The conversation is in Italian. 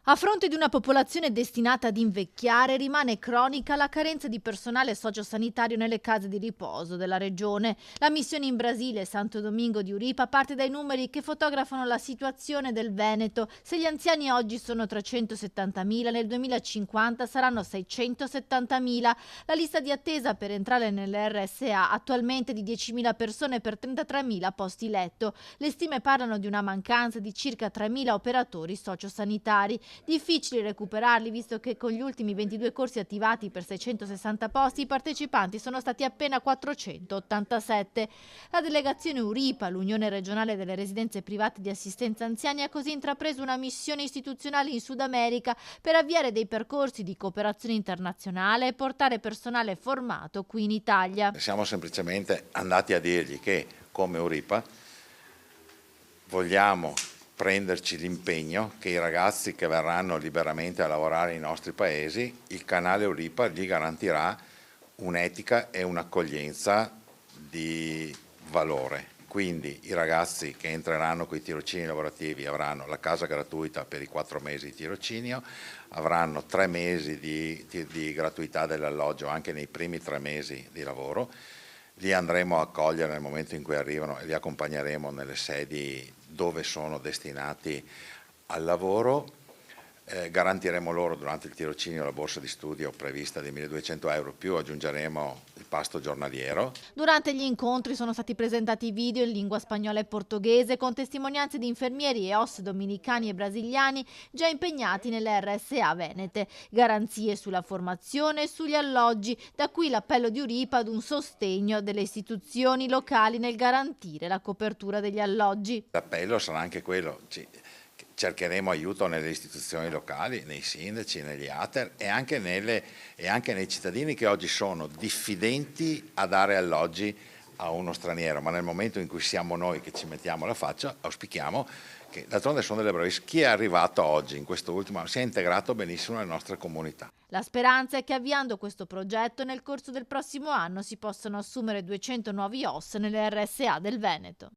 A fronte di una popolazione destinata ad invecchiare, rimane cronica la carenza di personale sociosanitario nelle case di riposo della regione. La missione in Brasile, Santo Domingo di Uripa, parte dai numeri che fotografano la situazione del Veneto. Se gli anziani oggi sono 370.000, nel 2050 saranno 670.000. La lista di attesa per entrare nelle RSA attualmente è di 10.000 persone per 33.000 posti letto. Le stime parlano di una mancanza di circa 3.000 operatori sociosanitari. Difficile recuperarli, visto che con gli ultimi 22 corsi attivati per 660 posti i partecipanti sono stati appena 487. La delegazione Uripa, l'Unione regionale delle residenze private di assistenza anziani, ha così intrapreso una missione istituzionale in Sud America per avviare dei percorsi di cooperazione internazionale e portare personale formato qui in Italia. Siamo semplicemente andati a dirgli che come Uripa vogliamo prenderci l'impegno che i ragazzi che verranno liberamente a lavorare nei nostri paesi, il canale Uripa gli garantirà un'etica e un'accoglienza di valore. Quindi i ragazzi che entreranno con i tirocini lavorativi avranno la casa gratuita per i 4 mesi di tirocinio, avranno 3 mesi di gratuità dell'alloggio anche nei primi 3 mesi di lavoro. Li andremo a accogliere nel momento in cui arrivano e li accompagneremo nelle sedi dove sono destinati al lavoro. Garantiremo loro durante il tirocinio la borsa di studio prevista di 1.200 euro, più aggiungeremo il pasto giornaliero. Durante gli incontri sono stati presentati video in lingua spagnola e portoghese con testimonianze di infermieri e OSS dominicani e brasiliani già impegnati nelle RSA venete, garanzie sulla formazione e sugli alloggi, da qui l'appello di Uripa ad un sostegno delle istituzioni locali nel garantire la copertura degli alloggi. L'appello sarà anche quello, cercheremo aiuto nelle istituzioni locali, nei sindaci, negli ATER e anche nei cittadini che oggi sono diffidenti a dare alloggi a uno straniero, ma nel momento in cui siamo noi che ci mettiamo la faccia, auspichiamo che d'altronde sono delle bravissime. Chi è arrivato oggi in questo ultimo anno si è integrato benissimo nelle nostre comunità. La speranza è che avviando questo progetto nel corso del prossimo anno si possano assumere 200 nuovi OSS nelle RSA del Veneto.